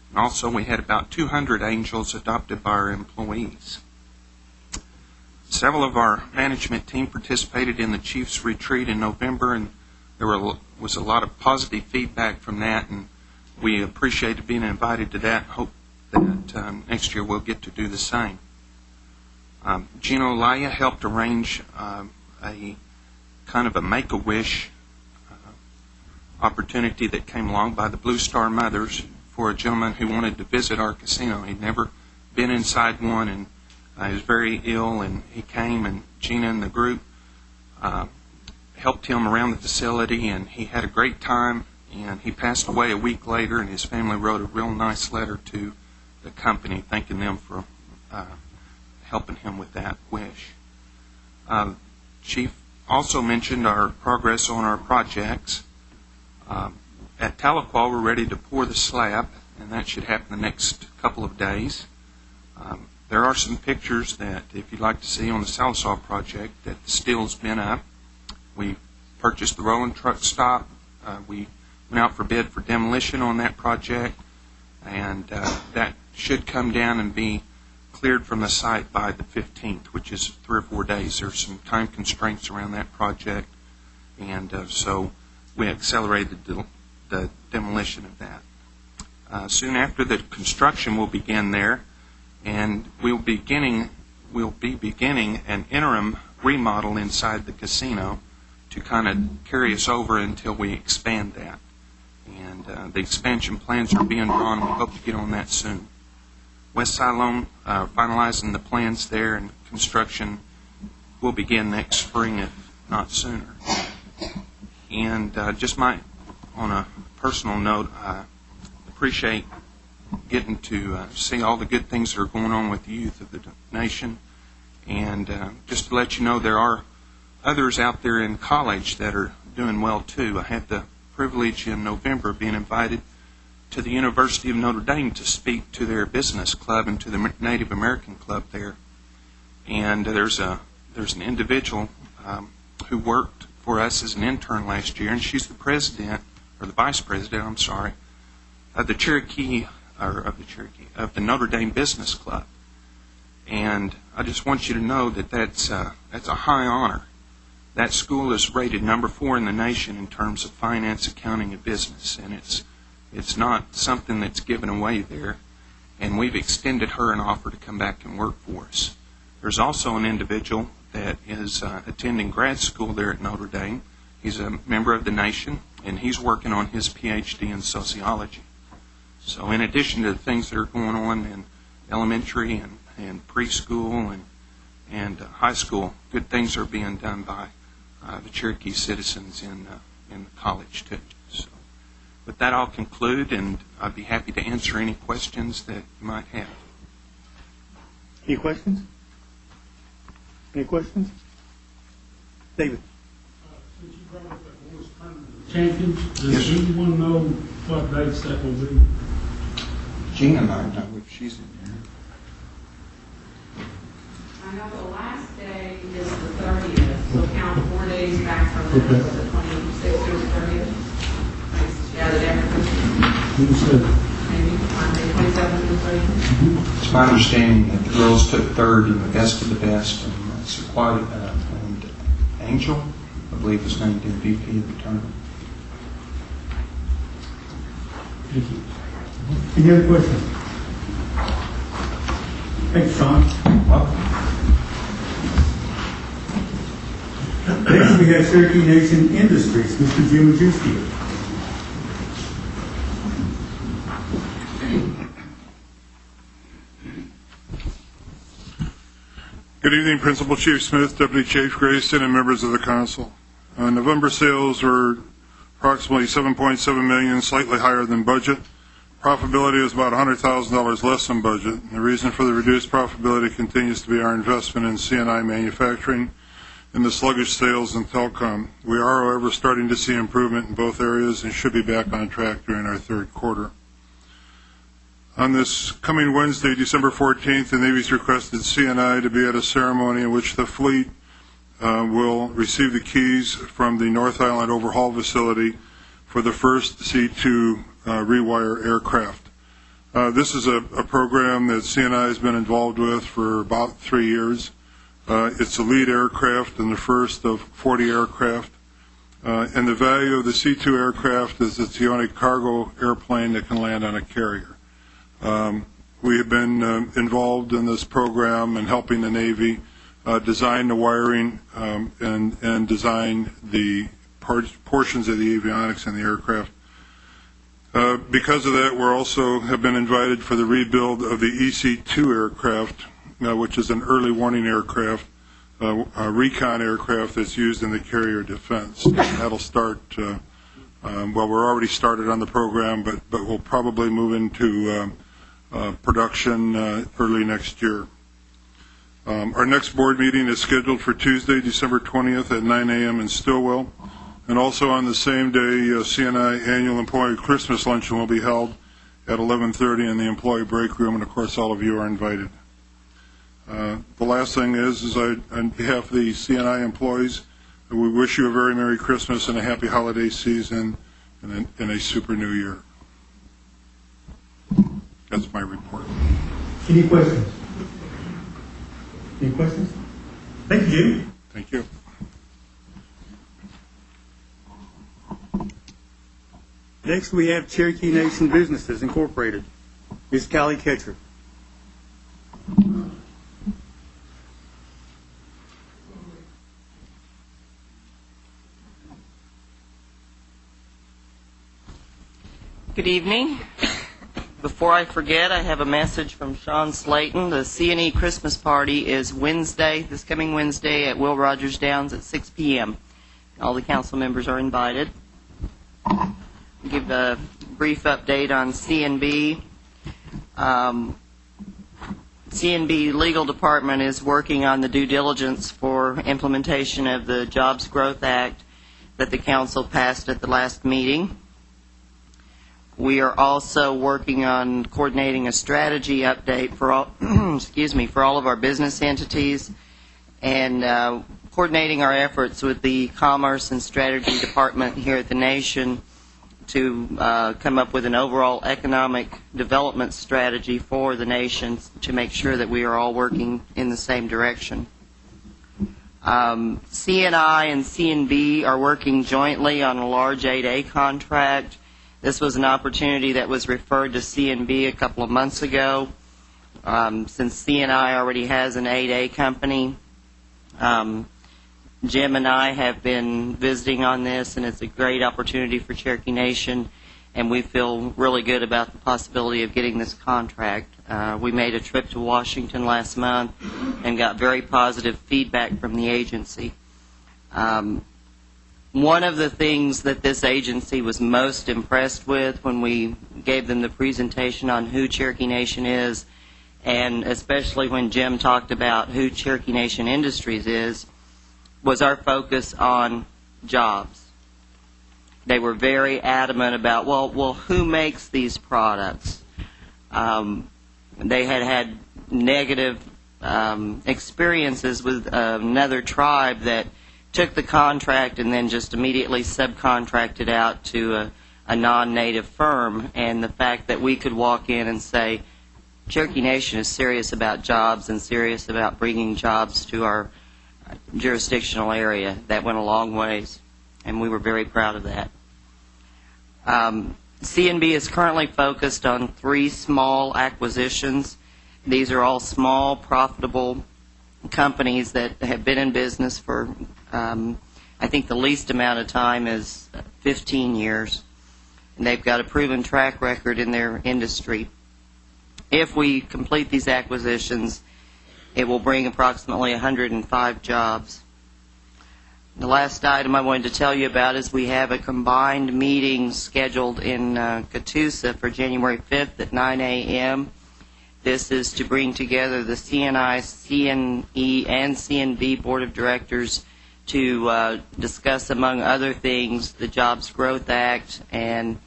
and also we had about 200 angels adopted by our employees. Several of our management team participated in the Chiefs Retreat in November, and there was a lot of positive feedback from that, and we appreciated being invited to that and hope that next year we'll get to do the same. Gino Laya helped arrange a kind of a Make-A-Wish opportunity that came along by the Blue Star Mothers for a gentleman who wanted to visit our casino. He'd never been inside one, and he was very ill, and he came, and Gina and the group helped him around the facility, and he had a great time, and he passed away a week later, and his family wrote a real nice letter to the company thanking them for helping him with that wish. Chief also mentioned our progress on our projects. At Tahlequah, we're ready to pour the slab, and that should happen the next couple of days. There are some pictures that, if you'd like to see on the Sallisaw project, that the steel's been up. We purchased the rolling truck stop. We went out for bid for demolition on that project, and that should come down and be cleared from the site by the 15th, which is 3 or 4 days. There's some time constraints around that project, and so we accelerated the demolition of that. Soon after, the construction will begin there, and we'll be beginning an interim remodel inside the casino to kind of carry us over until we expand that. And the expansion plans are being drawn. We hope to get on that soon. West Siloam, finalizing the plans there, and construction will begin next spring, if not sooner. And just on a personal note, I appreciate getting to see all the good things that are going on with the youth of the nation. And just to let you know, there are others out there in college that are doing well too. I had the privilege in November of being invited to the University of Notre Dame to speak to their business club and to the Native American club there. And there's an individual who worked for us as an intern last year, and she's the president, or the vice president, I'm sorry, of the of the Notre Dame Business Club. And I just want you to know that that's a high honor. That school is rated number 4 in the nation in terms of finance, accounting, and business, and it's not something that's given away there. And we've extended her an offer to come back and work for us. There's also an individual that is attending grad school there at Notre Dame. He's a member of the nation, and he's working on his PhD in sociology. So in addition to the things that are going on in elementary and preschool and high school, good things are being done by the Cherokee citizens in the college too. So with that, I'll conclude, and I'd be happy to answer any questions that you might have. Any questions? Any questions? David. Since you brought up that Boys Tournament of Champions, does anyone know what dates that will be? Gina might know if she's in here. I know the last day is the 30th, so count 4 days back from the 26th or the 30th. Yeah, the day after. Maybe Monday, 27th or 30th. It's my understanding that the girls took third in the best of the best, and that's quite Angel, I believe is going to be the VP of the tournament. Thank you. Any other questions? Thanks, Sean. Next, we have Cherokee Nation Industries, Mr. Jim Majewski. Good evening, Principal Chief Smith, Deputy Chief Grayson, and members of the council. November sales were approximately $7.7 million, slightly higher than budget. Profitability is about $100,000 less than budget. The reason for the reduced profitability continues to be our investment in C&I manufacturing and the sluggish sales in telecom. We are, however, starting to see improvement in both areas and should be back on track during our third quarter. On this coming Wednesday, December 14th, the Navy's requested C&I to be at a ceremony in which the fleet will receive the keys from the North Island Overhaul Facility for the first C2 rewire aircraft. This is a program that C&I has been involved with for about 3 years. It's the lead aircraft and the first of 40 aircraft. And the value of the C2 aircraft is it's the only cargo airplane that can land on a carrier. We have been involved in this program and helping the Navy design the wiring and design the portions of the avionics in the aircraft. Because of that, we also have been invited for the rebuild of the EC-2 aircraft, which is an early warning aircraft, a recon aircraft that's used in the carrier defense. That'll start, well, we're already started on the program, but we'll probably move into production early next year. Our next board meeting is scheduled for Tuesday, December 20th at 9 a.m. in Stillwell. And also on the same day, C&I annual employee Christmas luncheon will be held at 11:30 in the employee break room, and of course all of you are invited. The last thing is on behalf of the C&I employees, we wish you a very Merry Christmas and a happy holiday season and a super new year. That's my report. Any questions? Any questions? Thank you, Jim. Thank you. Next, we have Cherokee Nation Businesses Incorporated. Ms. Callie Ketcher. Good evening. Before I forget, I have a message from Sean Slayton. The C&E Christmas party is Wednesday, this coming Wednesday at Will Rogers Downs at 6 p.m. All the council members are invited. Give a brief update on C&B. C&B Legal Department is working on the due diligence for implementation of the Jobs Growth Act that the council passed at the last meeting. We are also working on coordinating a strategy update for all, for all of our business entities, and coordinating our efforts with the Commerce and Strategy Department here at the Nation to come up with an overall economic development strategy for the nation to make sure that we are all working in the same direction. C&I and C&B are working jointly on a large 8A contract. This was an opportunity that was referred to C&B a couple of months ago. Since C&I already has an 8A company, Jim and I have been visiting on this, and it's a great opportunity for Cherokee Nation, and we feel really good about the possibility of getting this contract. We made a trip to Washington last month and got very positive feedback from the agency. One of the things that this agency was most impressed with when we gave them the presentation on who Cherokee Nation is, and especially when Jim talked about who Cherokee Nation Industries is, was our focus on jobs. They were very adamant about, well, who makes these products? They had negative experiences with another tribe that took the contract and then just immediately subcontracted out to a non-native firm. And the fact that we could walk in and say, Cherokee Nation is serious about jobs and serious about bringing jobs to our jurisdictional area. That went a long ways, and we were very proud of that. CNB is currently focused on 3 small acquisitions. These are all small, profitable companies that have been in business for, I think the least amount of time is 15 years. And they've got a proven track record in their industry. If we complete these acquisitions, it will bring approximately 105 jobs. The last item I wanted to tell you about is we have a combined meeting scheduled in Catoosa for January 5th at 9 a.m. This is to bring together the CNI, CNE, and CNB Board of Directors to discuss, among other things, the Jobs Growth Act and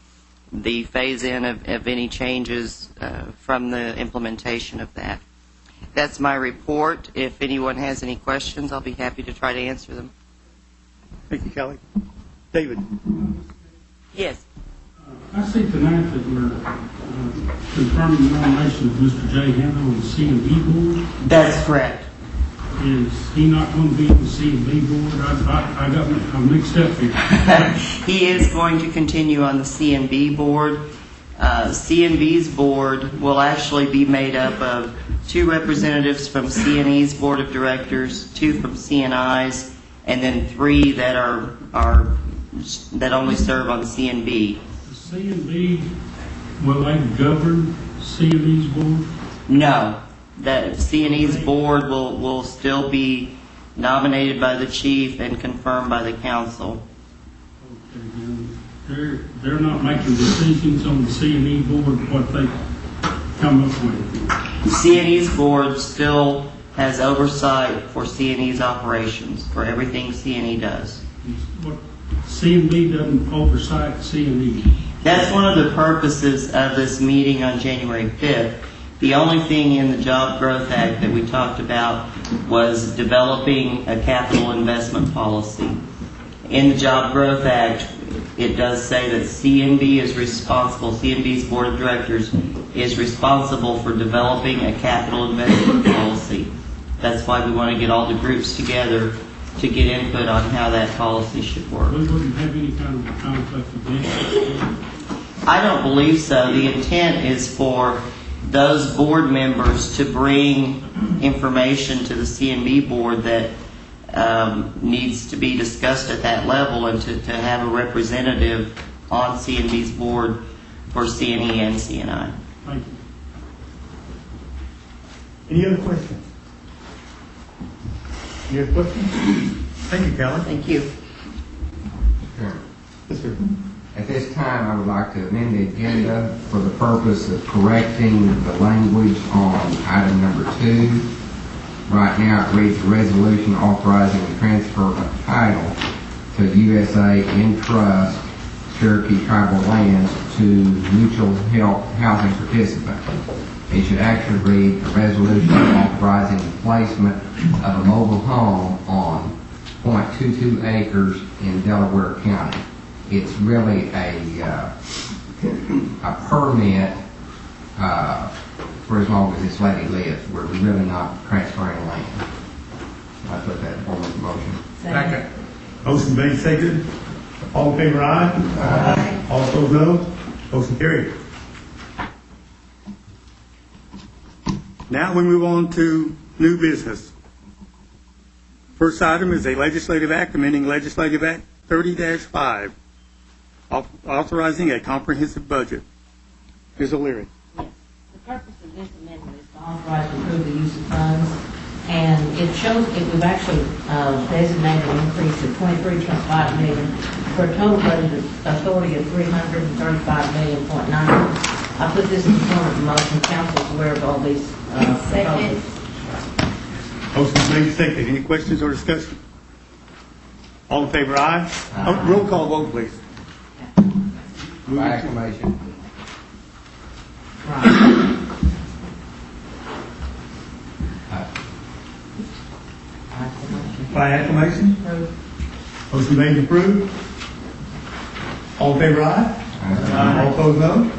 the phase-in of any changes from the implementation of that. That's my report. If anyone has any questions, I'll be happy to try to answer them. Thank you, Kelly. David. Yes. I see tonight that we're confirming the nomination of Mr. Jay Handel on the C&B board. That's correct. Is he not going to be on the C&B board? I'm mixed up here. He is going to continue on the CNB board. CNB's board will actually be made up of 2 representatives from CNE's board of directors, 2 from CNI's, and then 3 that that only serve on CNB. The CNB, will they govern CNE's board? No. The CNE's board will still be nominated by the chief and confirmed by the council. Okay, they're not making decisions on the CNE board what they come up with. CNE's board still has oversight for CNE's operations, for everything CNE does. What, CNB doesn't oversight CNE? That's one of the purposes of this meeting on January 5th. The only thing in the Job Growth Act that we talked about was developing a capital investment policy. In the Job Growth Act, it does say that CNB is responsible, CNB's Board of Directors is responsible for developing a capital investment policy. That's why we want to get all the groups together to get input on how that policy should work. We wouldn't have any kind of a conflict of interest? I don't believe so. The intent is for those board members to bring information to the CNB board that needs to be discussed at that level, and to have a representative on CNB's board for CNE and CNI. Thank you. Any other questions? Any other questions? Thank you, Kelly. Thank you. Sure. Yes, sir. At this time, I would like to amend the agenda for the purpose of correcting the language on item number 2. Right now, it reads a resolution authorizing the transfer of title to USA in Trust Cherokee Tribal Lands to mutual housing participants. It should actually read a resolution authorizing the placement of a mobile home on .22 acres in Delaware County. It's really a permit for as long as this lady lives. We're really not transferring land. I put that form of motion. Second. Motion made, seconded. All in favor, aye. Aye. All opposed, no. Motion carried. Now we move on to new business. First item is a legislative act amending Legislative Act 30-5, authorizing a comprehensive budget. Ms. O'Leary. Yes. The purpose of this amendment is to authorize and approve the use of funds, and it shows that we've actually designated an increase of $23.5 million for a total budget authority of $335.9 million. I put this in the form of a motion. Council is aware of all these. Second. Motion made, seconded. Any questions or discussion? All in favor, aye. Oh, roll call vote, please. By acclamation. By acclamation? Motion made and approved. All in favor, aye. Aye. All opposed, no.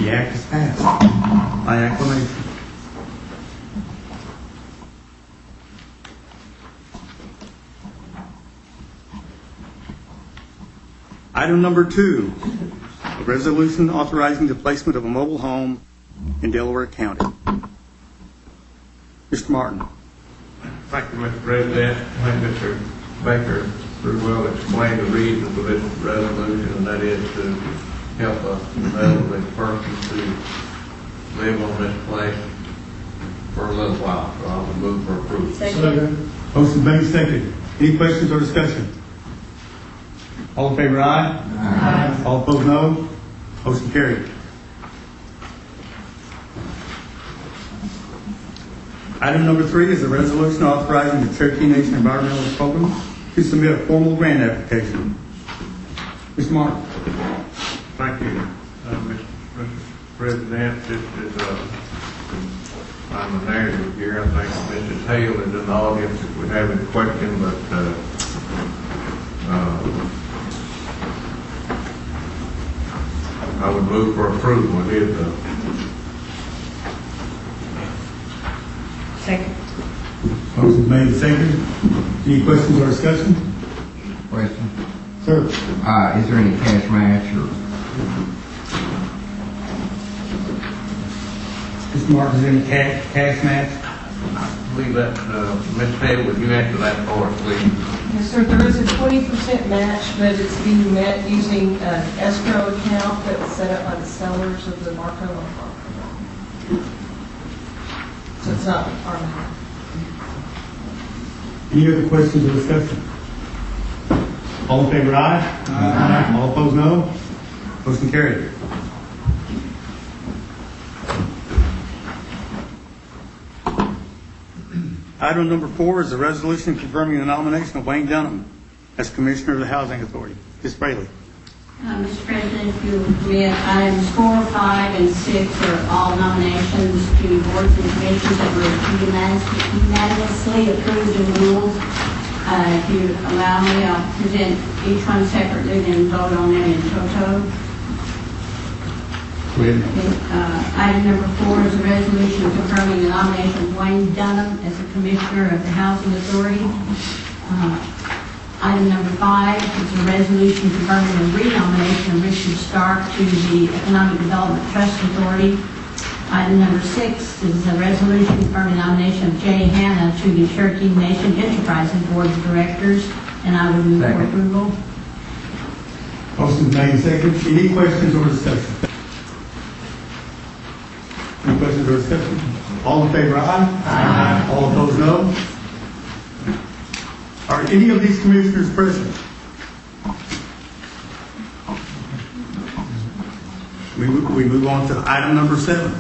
The act is passed by acclamation. Item number 2, a resolution authorizing the placement of a mobile home in Delaware County. Mr. Martin. Thank you, Mr. President. I think Mr. Baker pretty well explained the reason for this resolution, and that is to help an elderly person to live on this place for a little while. So I will move for approval. Second. Motion made, seconded. Any questions or discussion? All in favor, aye. Aye. All opposed, no. Motion carried. Item number 3 is a resolution authorizing the Cherokee Nation Environmental Program to submit a formal grant application. Mr. Martin. Thank you, Mr. President. This is I'm the narrative here. I think Mrs. Hale is in the audience if we have any questions, but I would move for approval. It is Second. Motion made and seconded. Any questions or discussion? Question. Sir. Is there any cash match or? Mr. Martin, is there any cash match? I believe that, Ms. Hale, would you answer that for us, please? Yes, sir. There is a 20% match, but it's being met using an escrow account that was set up by the sellers of the Marco property. So it's not our money. Any other questions or discussion? All in favor, aye. Aye. All opposed, no. Motion carried. Item number 4 is a resolution confirming the nomination of Wayne Dunham as Commissioner of the Housing Authority. Ms. Braley. Mr. President, if you will permit, items 4, 5, and 6 are all nominations to boards and commissions that were unanimously approved and ruled. If you allow me, I'll present each one separately, then vote on them in toto. Item number 4 is a resolution confirming the nomination of Wayne Dunham as the Commissioner of the Housing Authority. Item number 5 is a resolution confirming the renomination of Richard Stark to the Economic Development Trust Authority. Item number 6 is a resolution confirming the nomination of Jay Hanna to the Cherokee Nation Enterprises Board of Directors, and I would move for approval. Motion made and seconded. Any questions or discussion? Any questions or discussion? All in favor, aye. Aye. All opposed, no. Are any of these commissioners present? We move on to item number 7.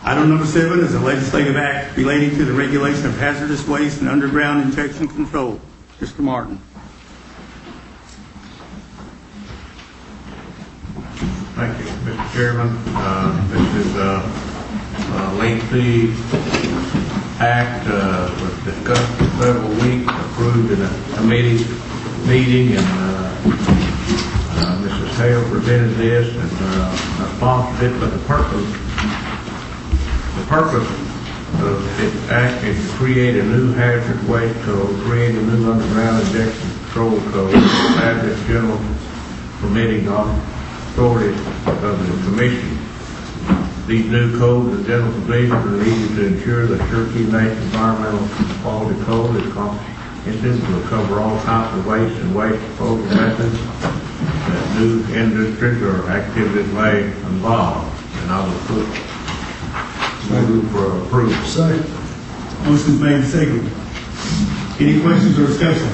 Item number 7 is a legislative act relating to the regulation of hazardous waste and underground injection control. Mr. Martin. Thank you, Mr. Chairman. This is a lengthy act was discussed for several weeks, approved in a committee meeting, and Mrs. Hale presented this and sponsored it. But the purpose of this act is to create a new hazardous waste code, create a new underground injection control code, establish general permitting authority of the Commission. These new codes and general provisions are needed to ensure that Cherokee Nation Environmental Quality Code is comprehensive, will cover all types of waste and waste disposal methods that new industries or activities may involve. And I will move for approval. Second. Motion made and seconded. Any questions or discussion?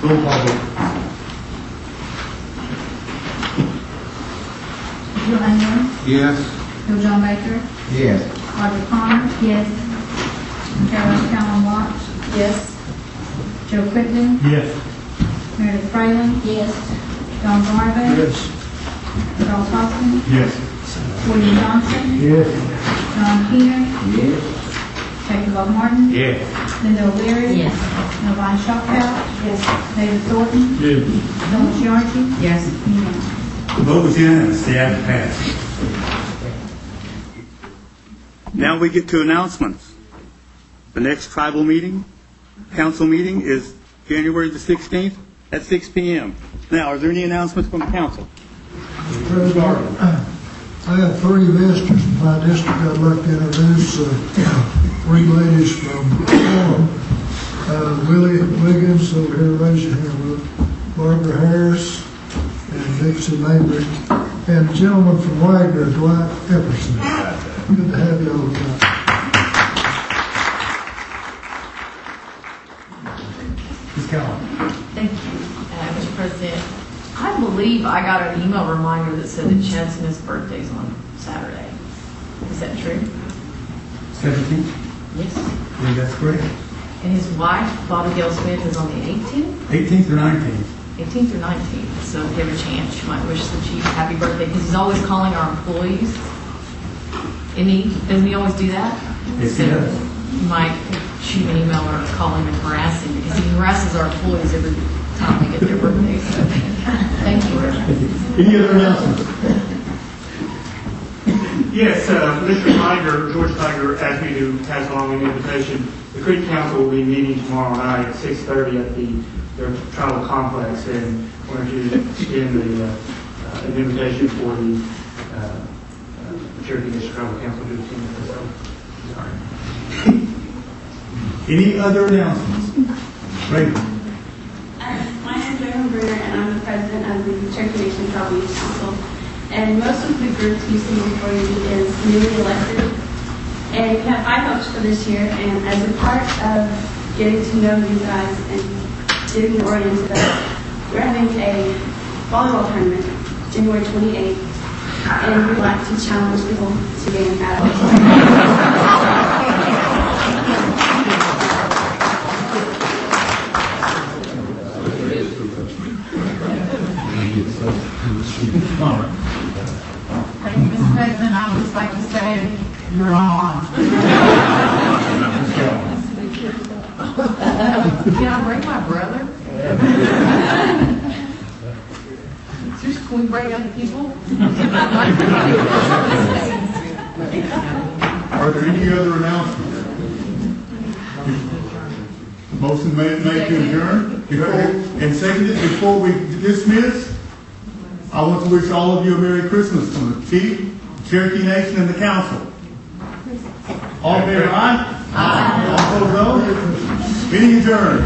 Roll call vote. Bill Henry. Yes. Bill John Baker. Yes. Audrey Connor. Yes. Carolyn Callan Watts. Yes. Joe Quigley. Yes. Meredith Fraley. Yes. John Garvey. Yes. Charles Hoskins. Yes. William Johnson. Yes. John Keener. Yes. Jacob Bob Martin. Yes. Linda O'Leary. Yes. Melvin Shopkout. Yes. David Thornton. Yes. Phyllis Yarchi. Yes. Unanimous. The vote was unanimous. The act passed. Now we get to announcements. The next tribal meeting, council meeting, is January the 16th at 6 p.m. Now, are there any announcements from the council? President, I have 3 visitors in my district I'd like to introduce. 3 ladies from Orem. Willie Wiggins over here, raise your hand. Barbara Harris and Dixie Mabry. And the gentleman from Wagner, Dwight Epperson. Good to have you all tonight. Ms. Keller. Thank you, Mr. President. I believe I got an email reminder that said that Chad Smith's birthday is on Saturday. Is that true? 17th? Yes. I think that's correct. And his wife, Bobby Gail Smith, is on the 18th? 18th or 19th? 18th or 19th. So if you have a chance, you might wish the chief happy birthday, because he's always calling our employees. Doesn't he always do that? Yes, he does. You might shoot an email or call him and harass him, because he harasses our employees every time they get their birthdays. So, thank you. Any other announcements? Yes, Mr. Tiger, George Tiger, asked me to pass along an invitation. The Creek Council will be meeting tomorrow night at 6:30 at their tribal complex, and wanted to extend an invitation for the Cherokee District Tribal Council to attend. So, sorry. Any other announcements? Right. My name is Joan Bruner, and I'm the president of the Cherokee Nation Tribal Youth Council. And most of the groups you see before you is newly elected. And we have high hopes for this year. And as a part of getting to know you guys and getting oriented us, we're having a volleyball tournament January 28th. And we'd like to challenge people to game at it. Mr. President, I would just like to say you're on. Can I bring my brother? Can we bring other people? Are there any other announcements? Motion made to adjourn. And seconded. Before we dismiss, I want to wish all of you a Merry Christmas from the Chief, Cherokee Nation, and the Council. All in favor, aye? Aye. All opposed, no? Meeting adjourned.